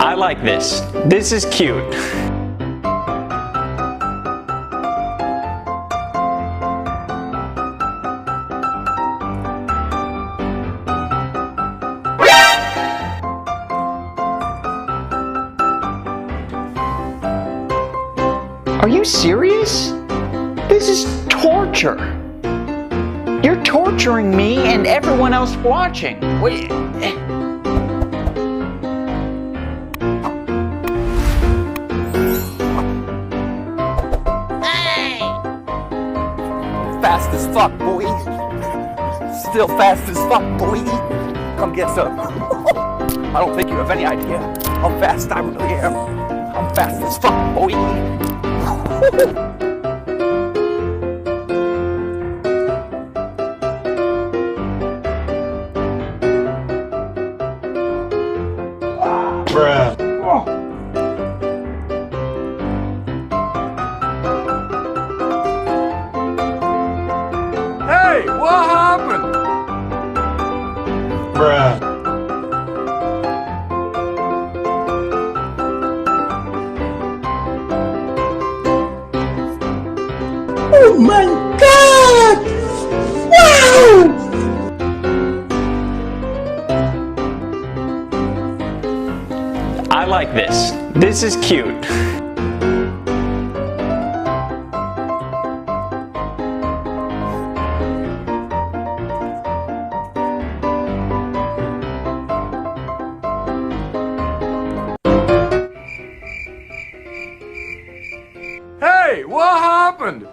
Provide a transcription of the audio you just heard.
I like this. This is cute. Are you serious? This is torture. You're torturing me and everyone else watching. Wait. Fast as fuck, boy. Still fast as fuck, boy. Come get some. I don't think you have any idea how fast I really am. I'm fast as fuck, boy. Bruh. Hey, what happened? Bruh. Oh my God! Wow! I like this. This is cute. Hey, what happened?